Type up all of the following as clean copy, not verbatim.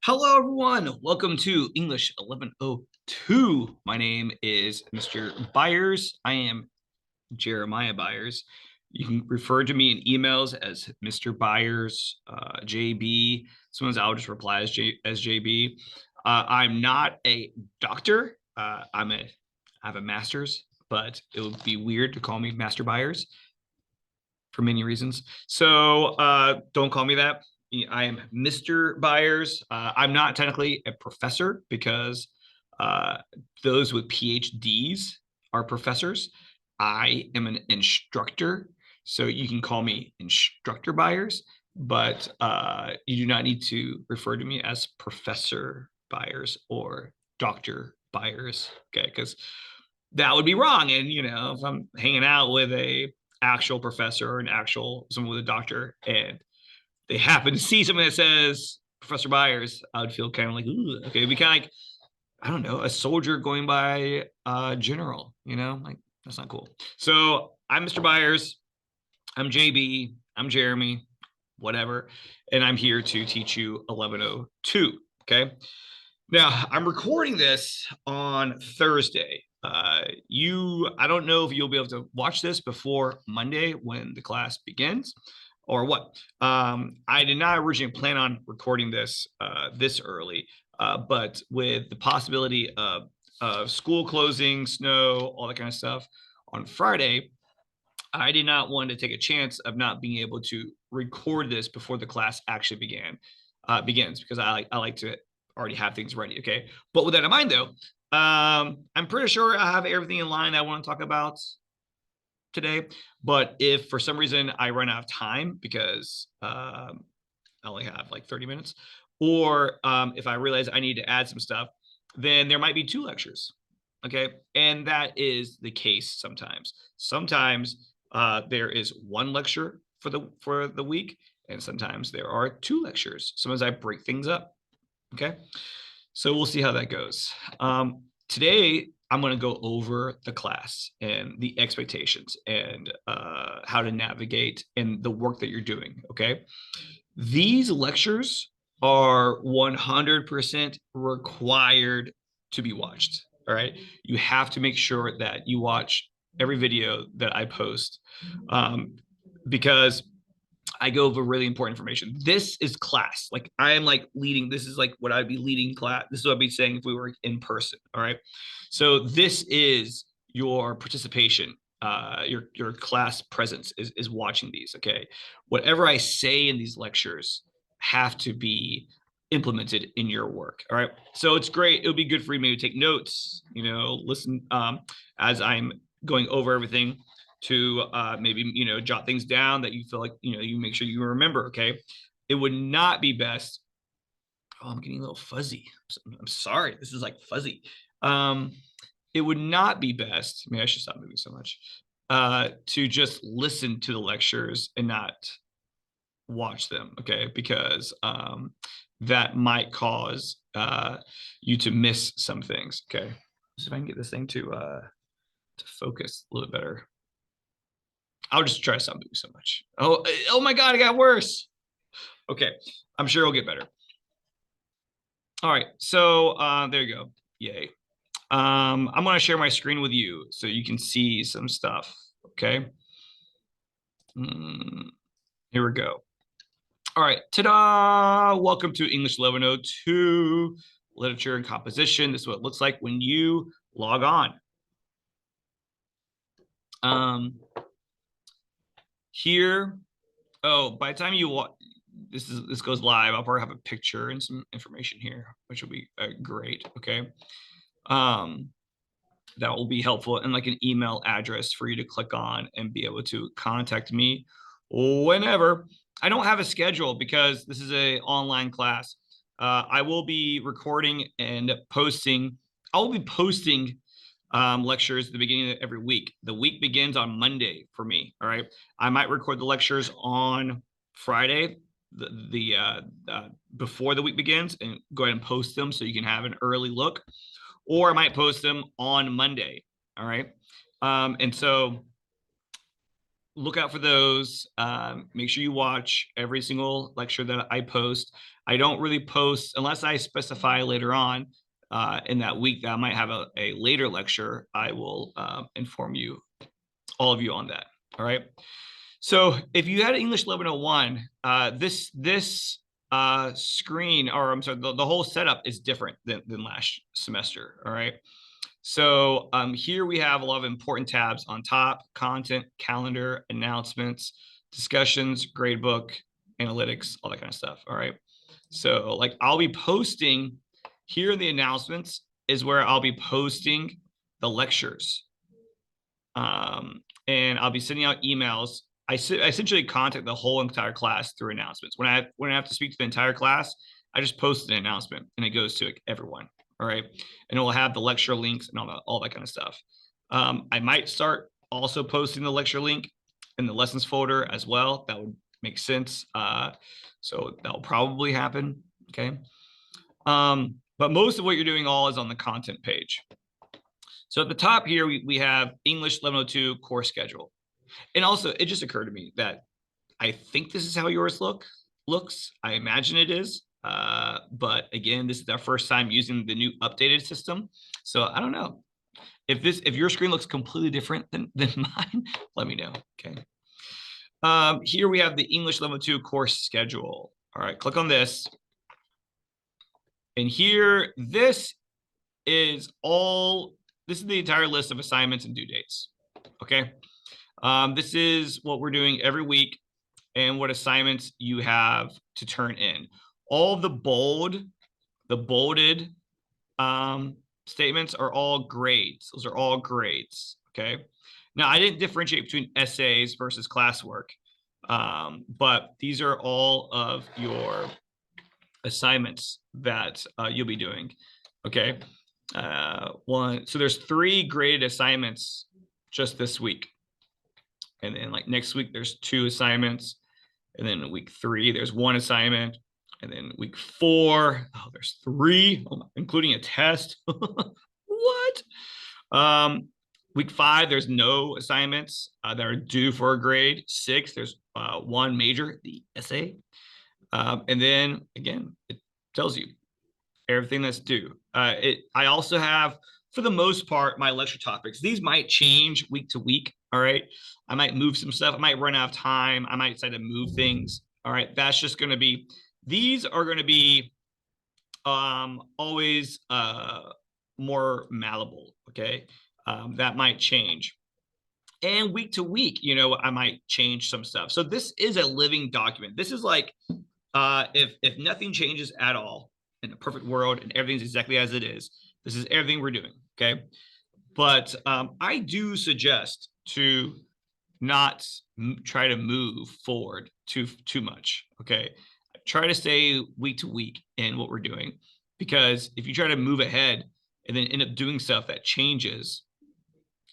Hello, everyone. Welcome to English 1102. My name is Mr. Byers. I am Jeremiah Byers. You can refer to me in emails as Mr. Byers, JB. Sometimes I'll just reply as JB. I'm not a doctor. I have a master's, but it would be weird to call me Master Byers for many reasons. So don't call me that. I am Mr. Byers. I'm not technically a professor because uh, those with PhDs are professors. I am an instructor, so you can call me Instructor Byers, but you do not need to refer to me as Professor Byers or Dr. Byers, okay? Because that would be wrong. And if I'm hanging out with a actual professor or someone with a doctor and they happen to see something that says Professor Byers, I would feel kind of like, ooh, okay, it'd be kind of like, I don't know, a soldier going by general, like that's not cool. So I'm Mr. Byers, I'm JB, I'm Jeremy, whatever, and I'm here to teach you 1102. Okay. Now I'm recording this on Thursday. I don't know if you'll be able to watch this before Monday when the class begins, or what. I did not originally plan on recording this this early, but with the possibility of school closing, snow, all that kind of stuff on Friday, I did not want to take a chance of not being able to record this before the class actually begins because I like to already have things ready. Okay, but with that in mind, though, I'm pretty sure I have everything in line I want to talk about today. But if for some reason I run out of time because I only have like 30 minutes, or if I realize I need to add some stuff, then there might be two lectures. Okay, and that is the case sometimes. Sometimes there is one lecture for the week, and sometimes there are two lectures. Sometimes I break things up. Okay, so we'll see how that goes. Today, I'm going to go over the class and the expectations and how to navigate and the work that you're doing. Okay, these lectures are 100% required to be watched. All right, you have to make sure that you watch every video that I post because I go over really important information. This is class. Like I am like leading. This is like what I'd be leading class. This is what I'd be saying if we were in person. All right. So this is your participation. Your class presence is watching these. Okay. Whatever I say in these lectures have to be implemented in your work. All right. So it's great. It would be good for you maybe to take notes. Listen as I'm going over everything to maybe jot things down that you feel like you make sure you remember. Okay, it would not be best. Oh, I'm getting a little fuzzy. I'm sorry, this is like fuzzy. It would not be best. Maybe I should stop moving so much. To just listen to the lectures and not watch them. Okay, because that might cause you to miss some things. Okay, so if I can get this thing to focus a little bit better. I'll just try to stop doing so much. Oh my God, it got worse. Okay, I'm sure it'll get better. All right, so there you go. Yay. I'm gonna share my screen with you so you can see some stuff. Okay. Here we go. All right, ta-da! Welcome to English 1102, Literature and Composition. This is what it looks like when you log on. Here, by the time this goes live, I'll probably have a picture and some information here, which will be great. Okay, that will be helpful, and like an email address for you to click on and be able to contact me whenever. I don't have a schedule because this is a online class. I will be recording and posting. I will be posting lectures at the beginning of every week. The week begins on Monday for me. All right. I might record the lectures on Friday, before the week begins, and go ahead and post them so you can have an early look, or I might post them on Monday. All right. And so look out for those. Make sure you watch every single lecture that I post. I don't really post unless I specify later on in that week that I might have a later lecture. I will inform you, all of you, on that. All right. So if you had English 1101, this screen, or I'm sorry, the whole setup is different than last semester. All right. So here we have a lot of important tabs on top: content, calendar, announcements, discussions, gradebook, analytics, all that kind of stuff. All right. So like I'll be posting here in the announcements is where I'll be posting the lectures. And I'll be sending out emails. I essentially contact the whole entire class through announcements. When I have to speak to the entire class, I just post an announcement and it goes to everyone. All right, and it will have the lecture links and all that kind of stuff. I might start also posting the lecture link in the lessons folder as well. That would make sense. So that will probably happen. Okay. But most of what you're doing all is on the content page. So at the top here, we have English 1102 course schedule. And also, it just occurred to me that I think this is how yours looks. I imagine it is. But again, this is our first time using the new updated system. So I don't know. If your screen looks completely different than mine, let me know. Okay. Here we have the English 1102 course schedule. All right, click on this. And here, this is the entire list of assignments and due dates. Okay. This is what we're doing every week and what assignments you have to turn in. All of the bolded statements are all grades. Those are all grades. Okay. Now, I didn't differentiate between essays versus classwork, but these are all of your assignments that you'll be doing. Okay. So there's 3 graded assignments just this week. And then like next week, there's 2 assignments. And then week 3, there's 1 assignment. And then week 4, there's 3, including a test. What? Week 5, there's no assignments that are due for a grade. 6, there's 1 major, the essay. And then again, it tells you everything that's due. I also have, for the most part, my lecture topics. These might change week to week. All right. I might move some stuff. I might run out of time. I might decide to move things. All right. That's just going to be, these are going to be always more malleable. Okay. That might change. And week to week, I might change some stuff. So this is a living document. This is like, if nothing changes at all in a perfect world and everything's exactly as it is, this is everything we're doing. Okay. But I do suggest to not try to move forward too much. Okay. Try to stay week to week in what we're doing, because if you try to move ahead and then end up doing stuff that changes,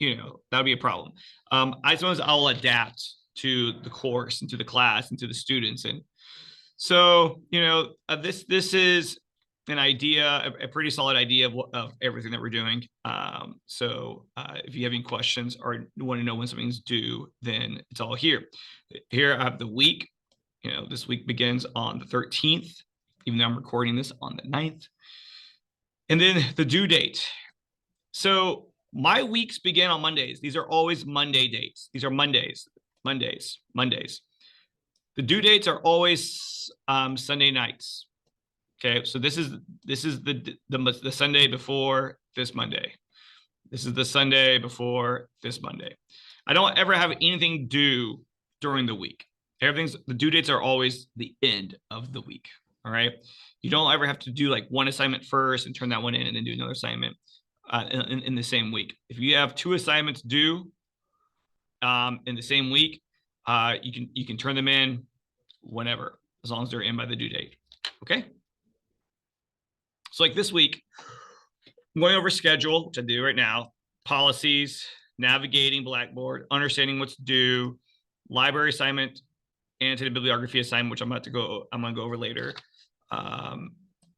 that'll be a problem. I suppose I'll adapt to the course and to the class and to the students. And so, this is an idea, a pretty solid idea of everything that we're doing. So if you have any questions or want to know when something's due, then it's all here. Here I have the week. This week begins on the 13th, even though I'm recording this on the 9th. And then the due date. So my weeks begin on Mondays. These are always Monday dates. These are Mondays. The due dates are always Sunday nights. Okay, so this is the Sunday before this Monday. This is the Sunday before this Monday. I don't ever have anything due during the week. The due dates are always the end of the week. All right. You don't ever have to do like one assignment first and turn that one in and then do another assignment in the same week. If you have 2 assignments due in the same week, you can turn them in whenever, as long as they're in by the due date. Okay. So like this week, I'm going over schedule, which I do right now, policies, navigating Blackboard, understanding what's due, library assignment, annotated bibliography assignment, which I'm going to go over later.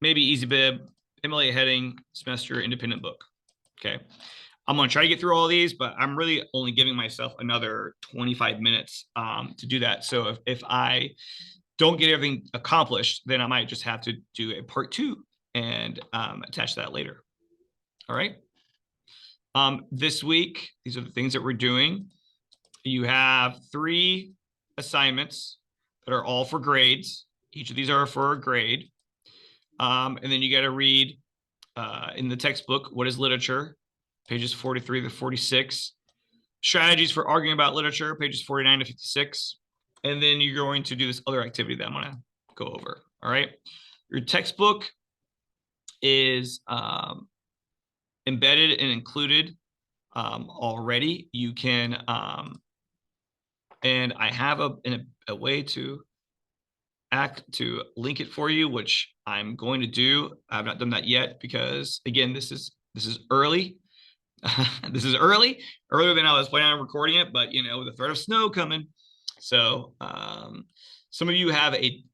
Maybe Easy Bib, MLA heading, semester independent book. Okay. I'm going to try to get through all these, but I'm really only giving myself another 25 minutes to do that. So if I don't get everything accomplished, then I might just have to do a part 2 and attach that later. All right. This week, these are the things that we're doing. You have 3 assignments that are all for grades. Each of these are for a grade. And then you got to read in the textbook, what is literature? Pages 43 to 46. Strategies for arguing about literature, pages 49 to 56. And then you're going to do this other activity that I'm going to go over. All right. Your textbook is embedded and included already. You can, and I have a way to link it for you, which I'm going to do. I've not done that yet because, again, this is early. This is earlier than I was planning on recording it, but with the threat of snow coming, so some of you have I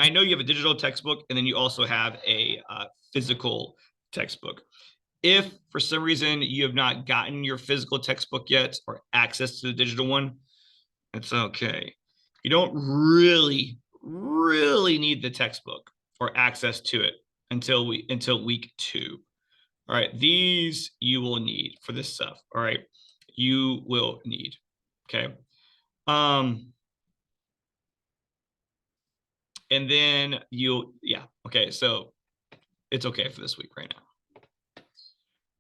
know you have a digital textbook, and then you also have a physical textbook. If for some reason you have not gotten your physical textbook yet or access to the digital one, it's okay. You don't really need the textbook or access to it until week 2. All right, these you will need for this stuff. All right, you will need. Okay. And then okay, so it's okay for this week right now.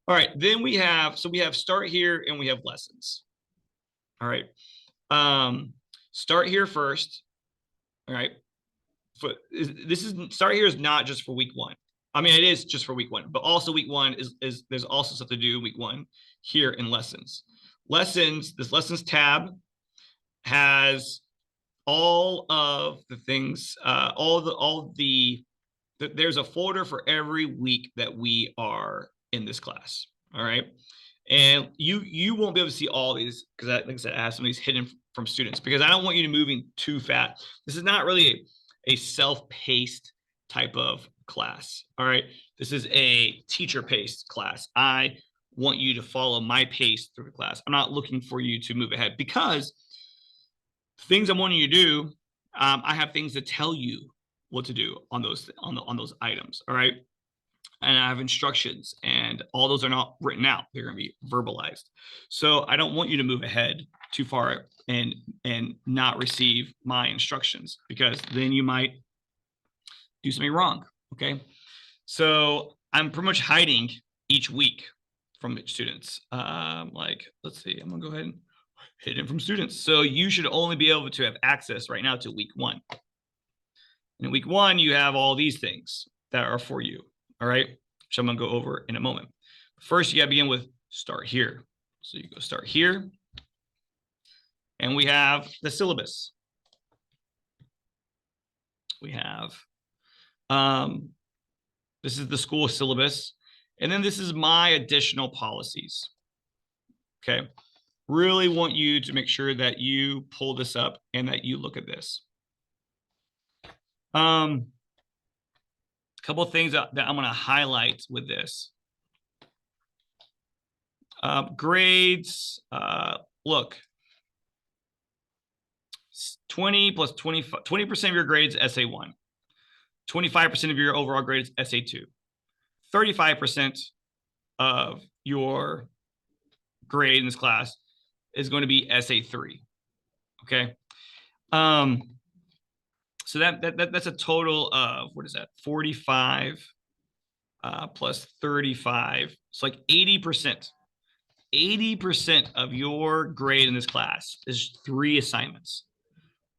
All right, then we have start here and we have lessons. All right. Start here first. All right. Start here is not just for week 1. I mean, it is just for week 1, but also week 1 is there's also stuff to do week 1 here in lessons. This lessons tab has all of the things, there's a folder for every week that we are in this class. All right. And you won't be able to see all these because, like I said, I have some of these hidden from students because I don't want you to moving too fast. This is not really a self-paced type of class. All right. This is a teacher-paced class. I want you to follow my pace through the class. I'm not looking for you to move ahead because things I'm wanting you to do, I have things to tell you what to do on those items. All right. And I have instructions, and all those are not written out. They're going to be verbalized. So I don't want you to move ahead too far and not receive my instructions because then you might do something wrong. Okay. So I'm pretty much hiding each week from students. Let's see, I'm going to go ahead and hidden from students. So you should only be able to have access right now to week 1. And in week 1, you have all these things that are for you. All right, which I'm going to go over in a moment. First, you got to begin with start here. So you go start here. And we have the syllabus. We have, this is the school syllabus. And then this is my additional policies. Okay. Really want you to make sure that you pull this up and that you look at this. Couple of things that I'm going to highlight with this. Grades, look, 20 plus 25, 20% of your grades essay 1, 25% of your overall grades essay 2, 35% of your grade in this class is going to be essay 3. Okay. So that's a total of, what is that? 45 plus 35. It's like 80%. 80% of your grade in this class is 3 assignments.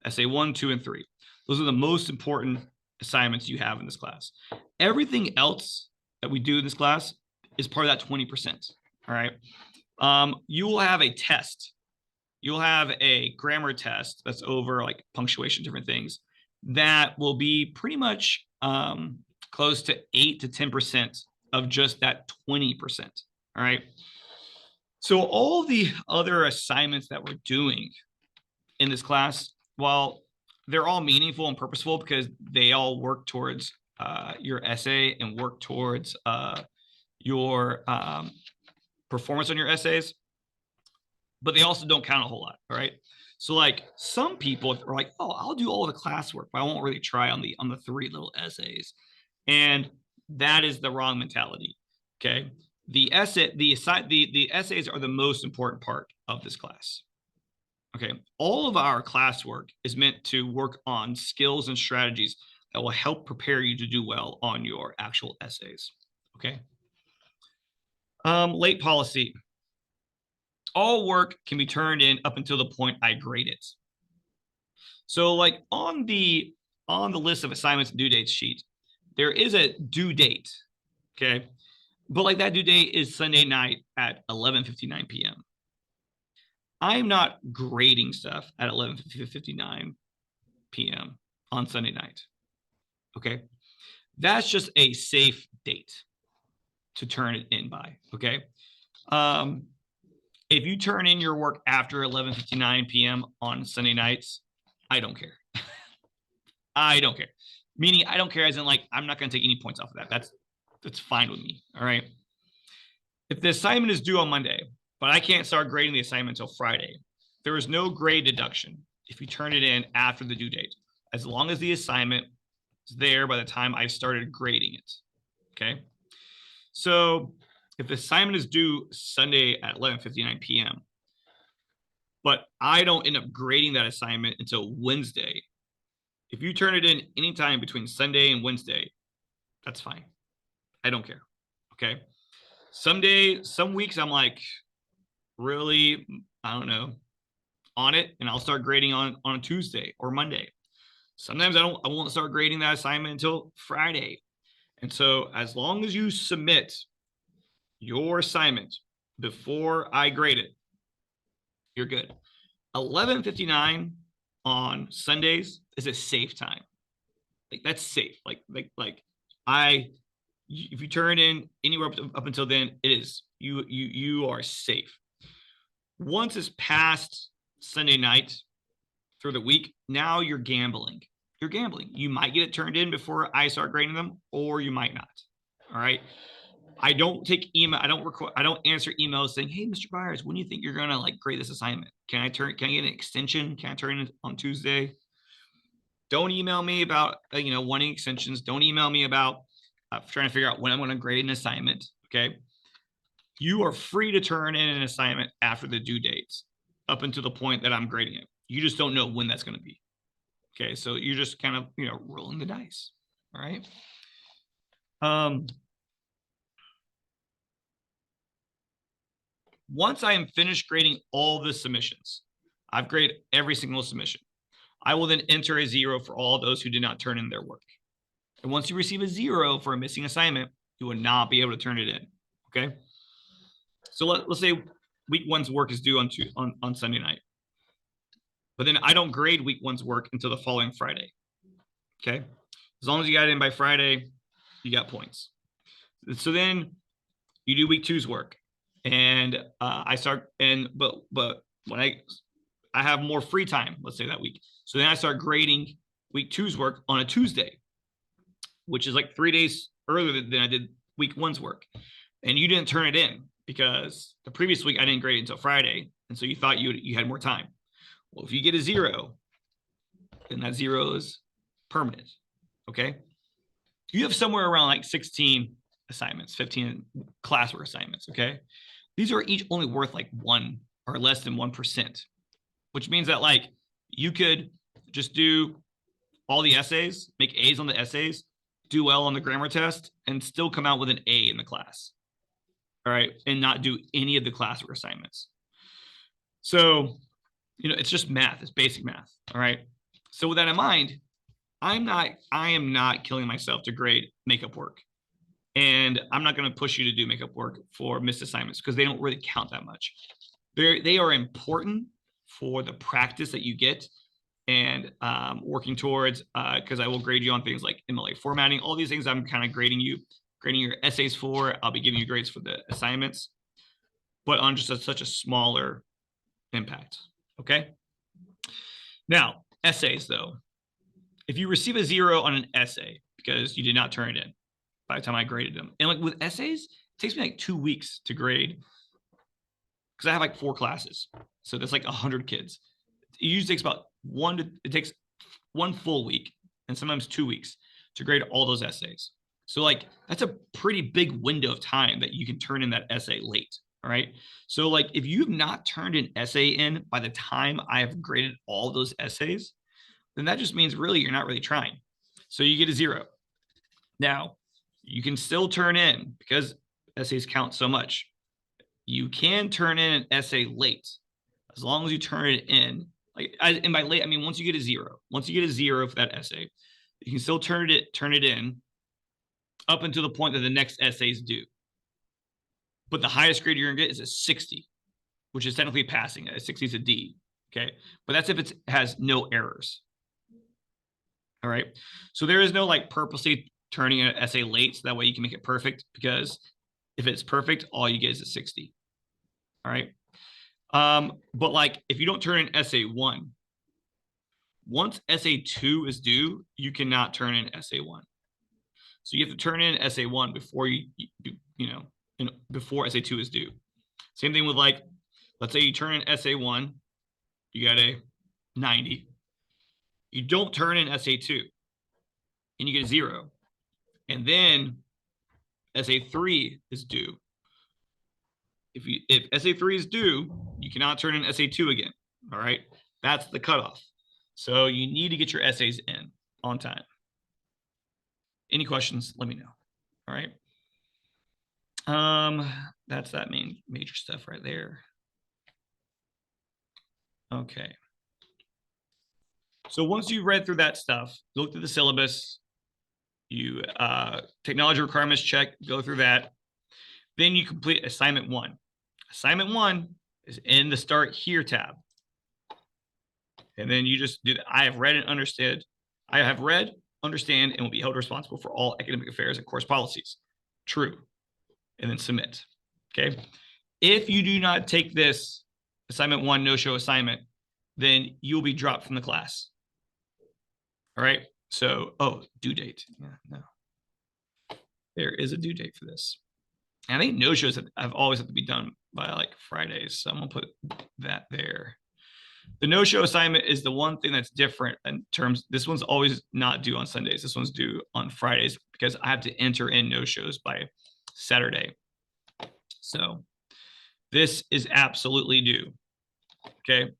Essay 1, 2, and 3. Those are the most important assignments you have in this class. Everything else that we do in this class is part of that 20%. All right. You will have a test. You'll have a grammar test that's over like punctuation, different things that will be pretty much close to 8 to 10% of just that 20%. All right. So all the other assignments that we're doing in this class, while they're all meaningful and purposeful because they all work towards your essay and work towards your performance on your essays, but they also don't count a whole lot. All right. So like some people are like, oh, I'll do all the classwork, but I won't really try on the three little essays. And that is the wrong mentality. Okay. The essays are the most important part of this class. Okay. All of our classwork is meant to work on skills and strategies that will help prepare you to do well on your actual essays. Okay. Late policy. All work can be turned in up until the point I grade it. So like on the list of assignments and due dates sheet, there is a due date. Okay. But like that due date is Sunday night at 11:59 p.m. I'm not grading stuff at 11:59 p.m. on Sunday night. Okay. That's just a safe date to turn it in by. Okay. If you turn in your work after 11:59 p.m. on Sunday nights, I don't care. I don't care. Meaning I don't care as in like I'm not going to take any points off of that. That's fine with me. All right. If the assignment is due on Monday, but I can't start grading the assignment until Friday, there is no grade deduction if you turn it in after the due date, as long as the assignment is there by the time I started grading it. Okay. So if the assignment is due Sunday at 11:59 p.m., but I don't end up grading that assignment until Wednesday, if you turn it in anytime between Sunday and Wednesday, that's fine. I don't care. Okay. Some weeks I'm like really, I don't know, on it, and I'll start grading on a Tuesday or Monday. Sometimes I won't start grading that assignment until Friday. And so as long as you submit your assignment before I grade it, you're good. 11:59 on Sundays is a safe time. Like that's safe. If you turn it in anywhere up until then, it is you are safe. Once it's past Sunday night through the week, now you're gambling. You're gambling. You might get it turned in before I start grading them, or you might not. All right. I don't take email. I don't answer emails saying, "Hey, Mr. Byers, when do you think you're gonna like grade this assignment? Can I get an extension? Can I turn it on Tuesday?" Don't email me about wanting extensions. Don't email me about trying to figure out when I'm going to grade an assignment. Okay. You are free to turn in an assignment after the due dates up until the point that I'm grading it. You just don't know when that's going to be. Okay. So you're just kind of, rolling the dice. All right. Once I am finished grading all the submissions, I've graded every single submission. I will then enter a 0 for all those who did not turn in their work. And once you receive a 0 for a missing assignment, you will not be able to turn it in. Okay. So let's say week one's work is due on Sunday night. But then I don't grade week one's work until the following Friday. Okay. As long as you got it in by Friday, you got points. So then you do week two's work. And but when I have more free time, let's say that week. So then I start grading week two's work on a Tuesday, which is like 3 days earlier than I did week one's work. And you didn't turn it in because the previous week I didn't grade it until Friday. And so you thought you had more time. Well, if you get a 0, then that 0 is permanent. Okay. You have somewhere around like 16 assignments, 15 classwork assignments. Okay. These are each only worth like 1 or less than 1%, which means that like you could just do all the essays, make A's on the essays, do well on the grammar test, and still come out with an A in the class. All right. And not do any of the classwork assignments. So, it's just math. It's basic math. All right. So with that in mind, I am not killing myself to grade makeup work. And I'm not going to push you to do makeup work for missed assignments because they don't really count that much. They are important for the practice that you get and working towards, because I will grade you on things like MLA formatting, all these things I'm kind of grading your essays for. I'll be giving you grades for the assignments, but on just such a smaller impact. Okay. Now, essays though, if you receive a 0 on an essay because you did not turn it in by the time I graded them, and like with essays, it takes me like 2 weeks to grade because I have like 4 classes. So that's like 100 kids. It usually takes about it takes 1 full week and sometimes 2 weeks to grade all those essays. So like that's a pretty big window of time that you can turn in that essay late. All right. So like if you've not turned an essay in by the time I have graded all those essays, then that just means really you're not really trying. So you get a 0. Now, you can still turn in because essays count so much. You can turn in an essay late as long as you turn it in. And by late, I mean once you get a 0. Once you get a 0 for that essay, you can still turn it in up until the point that the next essay is due. But the highest grade you're gonna get is a 60, which is technically passing. A 60 is a D. Okay, but that's if it has no errors. All right. So there is no like purposely turning an essay late so that way you can make it perfect, because if it's perfect, all you get is a 60. All right. But like if you don't turn in essay 1, once essay 2 is due, you cannot turn in essay 1. So you have to turn in essay 1 before before essay 2 is due. Same thing with like, let's say you turn in essay 1, you got a 90. You don't turn in essay 2 and you get a 0. And then essay 3 is due. If essay 3 is due, you cannot turn in essay 2 again. All right. That's the cutoff. So you need to get your essays in on time. Any questions, let me know. All right. That's that major stuff right there. Okay. So once you've read through that stuff, look through the syllabus, you technology requirements check, go through that. Then you complete assignment 1. Assignment 1 is in the Start Here tab. And then you just do that. I have read, understand, and will be held responsible for all academic affairs and course policies. True. And then submit. Okay. If you do not take this assignment 1 no-show assignment, then you'll be dropped from the class. All right. So, due date. Yeah, no. There is a due date for this. And I think no-shows have always have to be done by like Fridays. So I'm gonna put that there. The no-show assignment is the one thing that's different in terms. This one's always not due on Sundays. This one's due on Fridays because I have to enter in no-shows by Saturday. So this is absolutely due. Okay.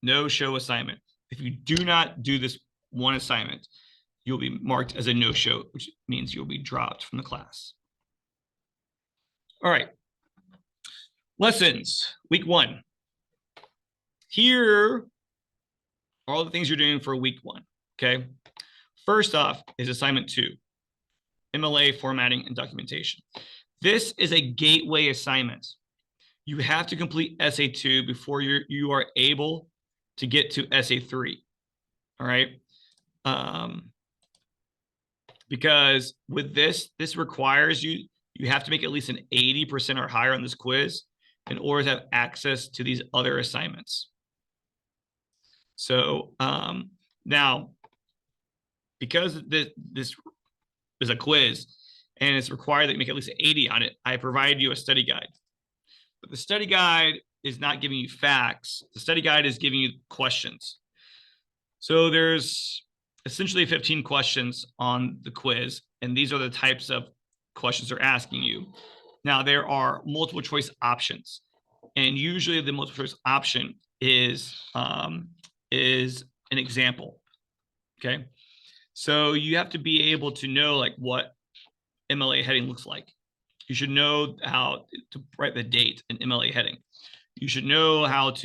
No-show assignment. If you do not do this one assignment, you'll be marked as a no-show, which means you'll be dropped from the class. All right. Lessons, week 1. Here are all the things you're doing for week 1, okay? First off is assignment 2, MLA formatting and documentation. This is a gateway assignment. You have to complete essay 2 before you are able to get to essay 3, all right? Because with this requires you have to make at least an 80% or higher on this quiz in order to have access to these other assignments. So now, because this is a quiz and it's required that you make at least 80 on it, I provided you a study guide. But the study guide is not giving you facts. The study guide is giving you questions. So there's essentially 15 questions on the quiz, and these are the types of questions they're asking you. Now, there are multiple choice options, and usually the multiple choice option is an example. Okay, so you have to be able to know like what MLA heading looks like. You should know how to write the date in MLA heading. You should know what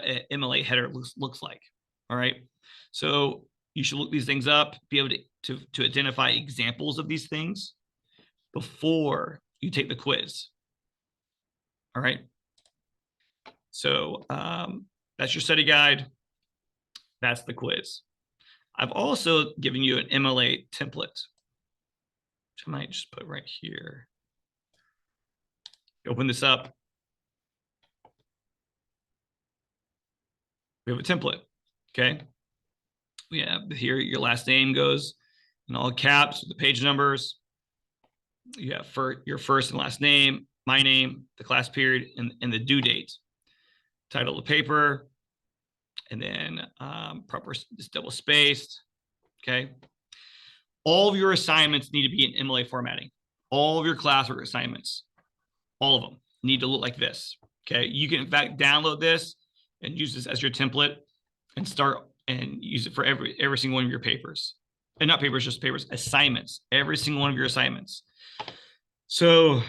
an MLA header looks like. All right, so you should look these things up, be able to identify examples of these things before you take the quiz. All right. So that's your study guide. That's the quiz. I've also given you an MLA template, which I might just put right here. Open this up. We have a template. Okay. We have here your last name goes in all caps with the page numbers. You have your first and last name, my name, the class period, and the due date. Title of the paper, and then proper double spaced. Okay. All of your assignments need to be in MLA formatting. All of your classwork assignments, all of them need to look like this. Okay. You can in fact download this and use this as your template and start and use it for every single one of your papers. And not papers, just papers, assignments, every single one of your assignments. So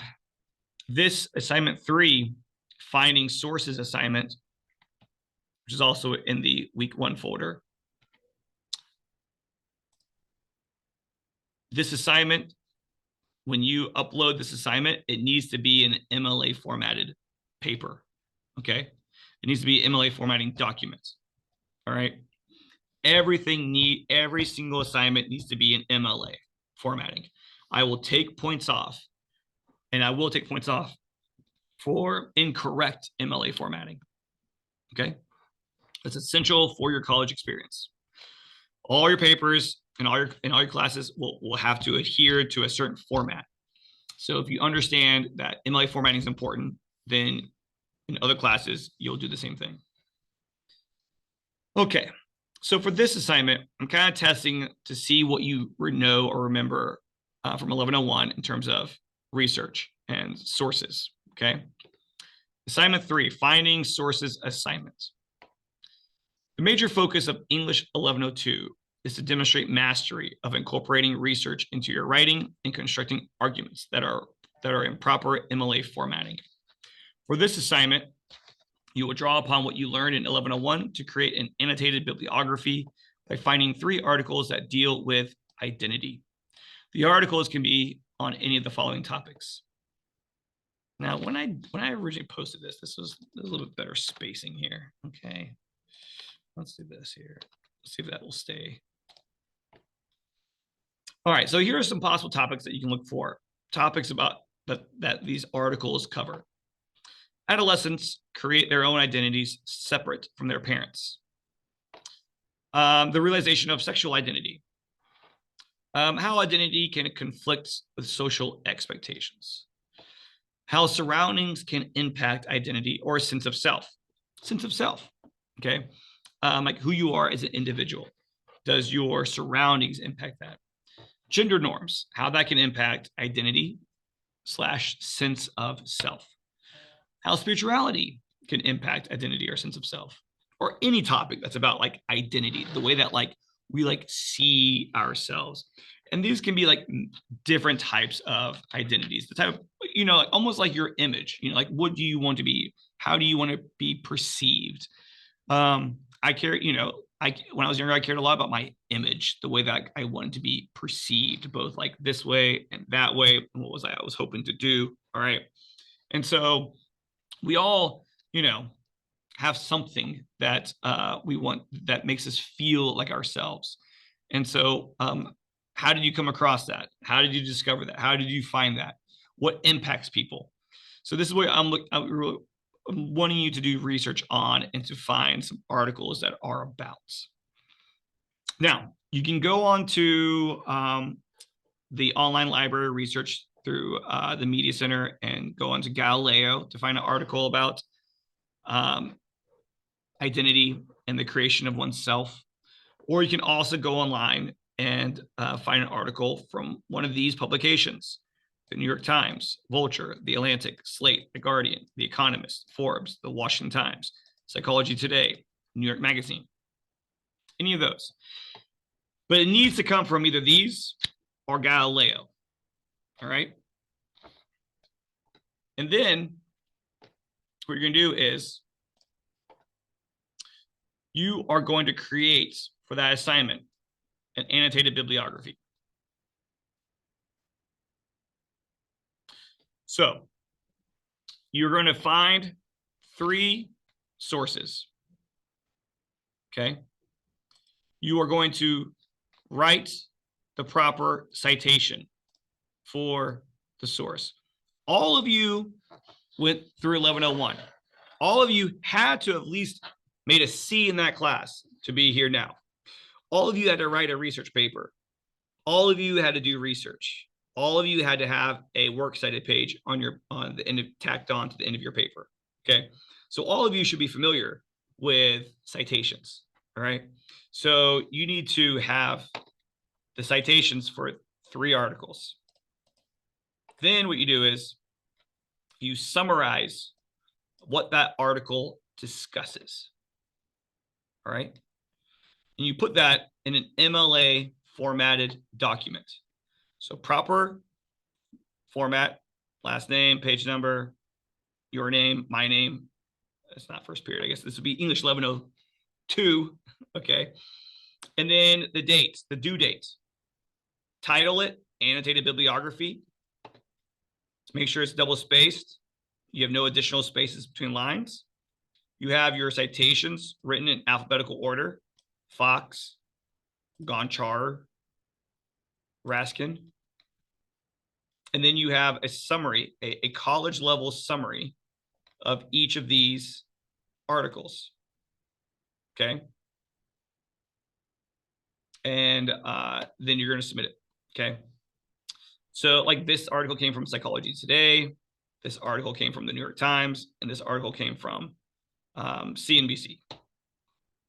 this assignment 3, finding sources assignment, which is also in the week 1 folder. This assignment, when you upload this assignment, it needs to be an MLA formatted paper. Okay. It needs to be MLA formatting documents. All right. Every single assignment needs to be in MLA formatting. I will take points off, and I will take points off for incorrect MLA formatting. Okay. It's essential for your college experience. All your papers and all your classes will have to adhere to a certain format. So if you understand that MLA formatting is important, then in other classes, you'll do the same thing. Okay. So for this assignment, I'm kind of testing to see what you know or remember from 1101 in terms of research and sources. Okay. Assignment 3, finding sources assignment. The major focus of English 1102 is to demonstrate mastery of incorporating research into your writing and constructing arguments that are in proper MLA formatting. For this assignment, you will draw upon what you learned in 1101 to create an annotated bibliography by finding 3 articles that deal with identity. The articles can be on any of the following topics. Now, when I originally posted this was a little bit better spacing here. Okay, let's do this here. Let's see if that will stay. All right, so here are some possible topics that you can look for. Topics about that these articles cover. Adolescents create their own identities separate from their parents. The realization of sexual identity. How identity can conflict with social expectations. How surroundings can impact identity or sense of self. Sense of self, okay? Like who you are as an individual. Does your surroundings impact that? Gender norms, how that can impact identity / sense of self. How spirituality can impact identity or sense of self, or any topic that's about like identity, the way that like we like see ourselves. And these can be like different types of identities, the type of, you know, like almost like your image, you know, like what do you want to be? How do you want to be perceived? I care, you know, when I was younger, I cared a lot about my image, the way that I wanted to be perceived, both like this way and that way. And what was I was hoping to do? All right. And so we all, you know, have something that we want that makes us feel like ourselves. And so how did you come across that? How did you discover that? How did you find that? What impacts people? So this is what I'm wanting you to do research on and to find some articles that are about. Now, you can go on to the online library research through the Media Center and go on to Galileo to find an article about identity and the creation of oneself. Or you can also go online and find an article from one of these publications: the New York Times, Vulture, The Atlantic, Slate, The Guardian, The Economist, Forbes, The Washington Times, Psychology Today, New York Magazine, any of those. But it needs to come from either these or Galileo. All right. And then what you're going to do is you are going to create for that assignment an annotated bibliography. So you're going to find 3 sources. Okay. You are going to write the proper citation for the source. All of you went through 1101. All of you had to have at least made a C in that class to be here now. All of you had to write a research paper. All of you had to do research. all of you had to have a works cited page on the end of, tacked on to the end of your paper. Okay, so all of you should be familiar with citations. All right, so you need to have the citations for 3 articles. Then what you do is you summarize what that article discusses. All right, and you put that in an MLA formatted document. So proper format, last name, page number, your name, my name. It's not first period. I guess this would be English 1102. Okay. And then the date, the due date. Title it, annotated bibliography. Make sure it's double spaced. You have no additional spaces between lines. You have your citations written in alphabetical order. Fox, Gonchar, Raskin. And then you have a summary, a college level summary of each of these articles. Okay. And then you're going to submit it. Okay. So like this article came from Psychology Today. This article came from the New York Times. And this article came from CNBC.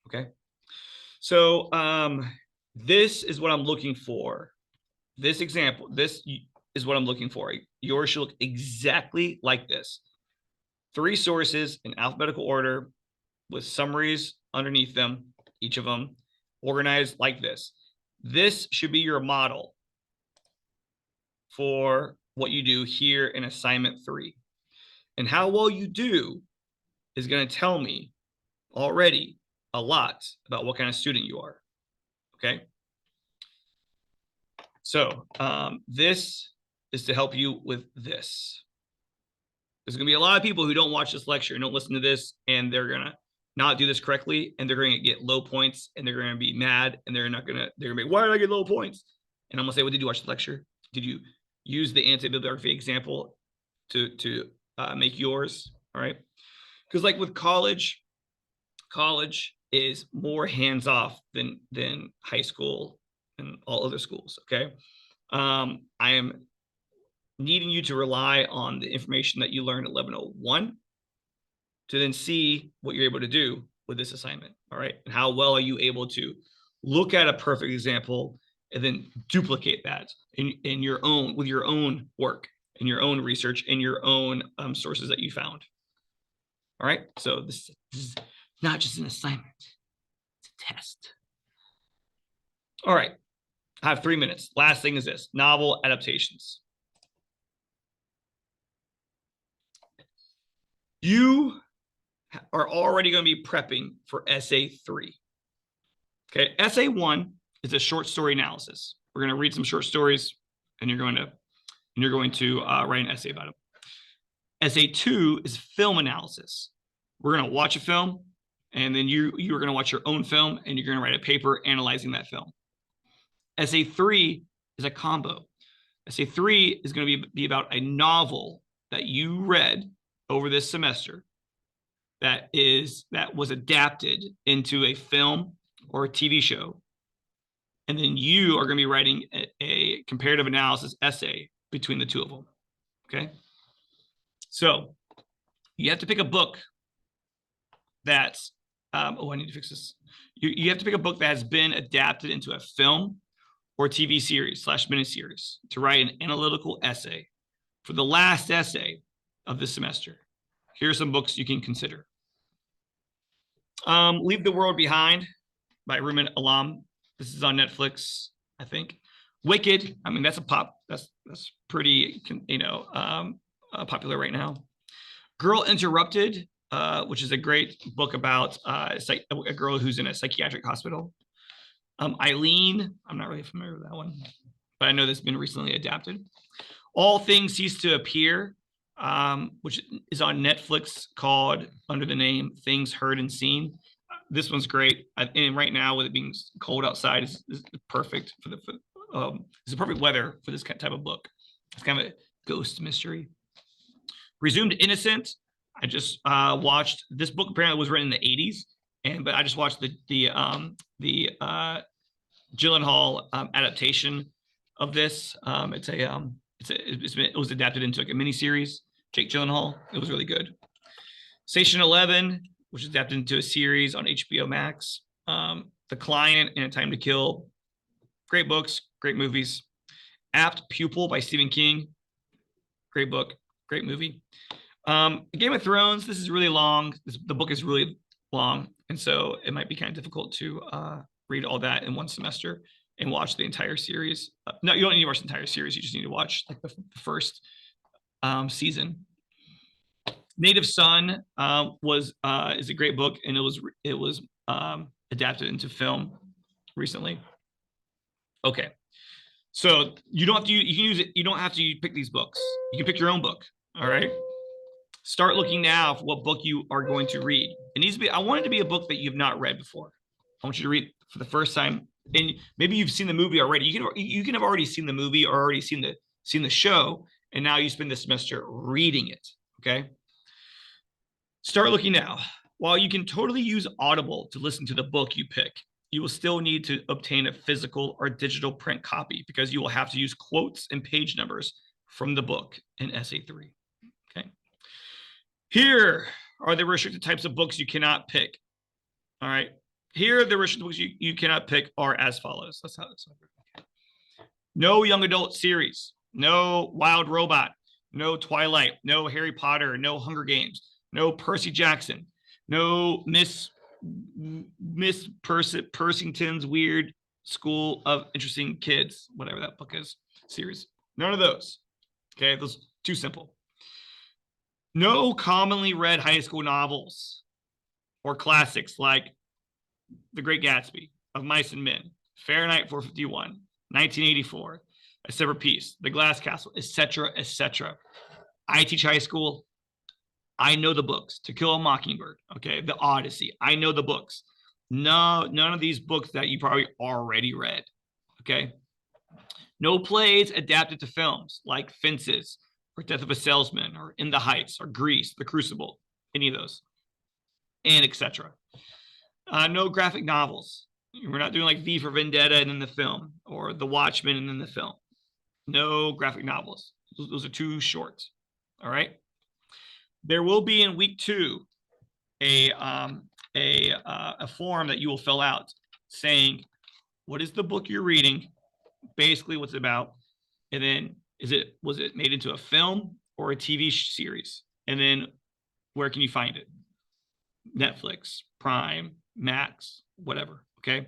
Okay. So this is what I'm looking for. This example, this is what I'm looking for. Yours should look exactly like this. 3 sources in alphabetical order with summaries underneath them, each of them organized like this. This should be your model for what you do here in assignment 3. And how well you do is going to tell me already a lot about what kind of student you are. Okay. So this is to help you with this. There's going to be a lot of people who don't watch this lecture and don't listen to this, and they're going to not do this correctly, and they're going to get low points, and they're going to be mad, and they're going to be, why did I get low points? And I'm going to say, well, did you watch the lecture? Did you use the anti-bibliography example to make yours? All right. Because like with college is more hands-off than high school and all other schools. Okay. I am needing you to rely on the information that you learned at 1101 to then see what you're able to do with this assignment. All right. And how well are you able to look at a perfect example and then duplicate that in your own, with your own work, in your own research, in your own sources that you found. All right. So this is not just an assignment, it's a test. All right. I have 3 minutes. Last thing is this: novel adaptations. You are already going to be prepping for essay 3. Okay. Essay 1 is a short story analysis. We're going to read some short stories, and you're going to write an essay about them. Essay 2 is film analysis. We're going to watch a film, and then you're going to watch your own film, and you're going to write a paper analyzing that film. Essay 3 is a combo. Essay 3 is going to be about a novel that you read over this semester that was adapted into a film or a TV show. And then you are going to be writing a comparative analysis essay between the 2 of them. Okay. So you have to pick a book that's, I need to fix this. You have to pick a book that has been adapted into a film or TV series / miniseries to write an analytical essay for the last essay of the semester. Here are some books you can consider. Leave the World Behind by Rumen Alam. This is on Netflix, I think. Wicked. I mean, that's pretty, popular right now. Girl Interrupted, which is a great book about a girl who's in a psychiatric hospital. Eileen, I'm not really familiar with that one, but I know that's been recently adapted. All Things Cease to Appear, which is on Netflix, called under the name Things Heard and Seen. This one's great, and right now with it being cold outside, is perfect for it's the perfect weather for this type of book. It's kind of a ghost mystery. Presumed Innocent. I just watched this book. Apparently, was written in the '80s, but I just watched the Gyllenhaal adaptation of this. It was adapted into like a mini series. Jake Gyllenhaal. It was really good. Station 11, which is adapted into a series on HBO Max. The Client and A Time to Kill. Great books, great movies. Apt Pupil by Stephen King. Great book, great movie. Game of Thrones, this is really long. The book is really long, and so it might be kind of difficult to read all that in one semester and watch the entire series. No, you don't need to watch the entire series. You just need to watch like the first season. Native Son is a great book, and it was adapted into film recently. Okay, so you don't have to. You can use it. You don't have to pick these books. You can pick your own book. All right. Start looking now for what book you are going to read. It needs to be. I want it to be a book that you've not read before. I want you to read for the first time, and maybe you've seen the movie already. You can have already seen the movie or already seen the show, and now you spend the semester reading it. Okay. Start looking now. While you can totally use Audible to listen to the book you pick, you will still need to obtain a physical or digital print copy because you will have to use quotes and page numbers from the book in Essay 3. Okay. Here are the restricted types of books you cannot pick. All right. Here, the restricted books you cannot pick are as follows. Let's have this. No young adult series. No Wild Robot. No Twilight. No Harry Potter. No Hunger Games. No Percy Jackson. No Miss Persington's Weird School of Interesting Kids, whatever that book is, series. None of those. Okay, those too simple. No commonly read high school novels or classics like The Great Gatsby, Of Mice and Men, Fahrenheit 451, 1984, A Separate Peace, The Glass Castle, etc., etc. I teach high school. I know the books. To Kill a Mockingbird, okay, The Odyssey. I know the books. No, none of these books that you probably already read, okay? No plays adapted to films like Fences or Death of a Salesman or In the Heights or Grease, The Crucible, any of those, and etc. No graphic novels. We're not doing like V for Vendetta and then the film or The Watchmen and then the film. No graphic novels. Those are too short. All right. There will be in week 2 a form that you will fill out saying what is the book you're reading, basically what's it about, and then was it made into a film or a TV series, and then where can you find it? Netflix, Prime, Max, whatever. Okay,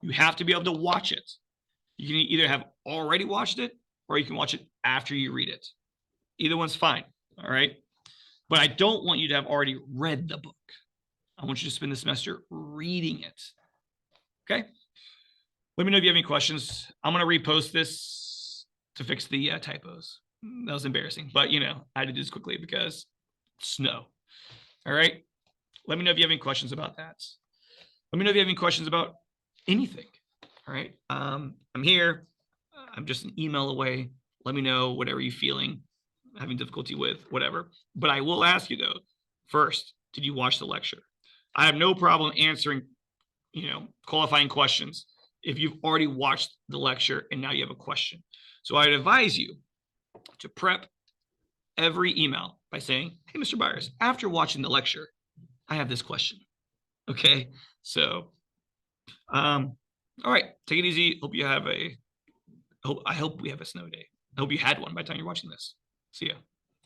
you have to be able to watch it. You can either have already watched it or you can watch it after you read it. Either one's fine. All right. But I don't want you to have already read the book. I want you to spend the semester reading it. Okay. Let me know if you have any questions. I'm going to repost this to fix the typos. That was embarrassing, but I had to do this quickly because snow. All right. Let me know if you have any questions about that. Let me know if you have any questions about anything. All right. I'm here. I'm just an email away. Let me know whatever you're feeling, having difficulty with, whatever. But I will ask you though, first, did you watch the lecture? I have no problem answering, qualifying questions if you've already watched the lecture and now you have a question. So I'd advise you to prep every email by saying, hey, Mr. Byers, after watching the lecture, I have this question. Okay. So, all right, take it easy. I hope we have a snow day. I hope you had one by the time you're watching this. See ya.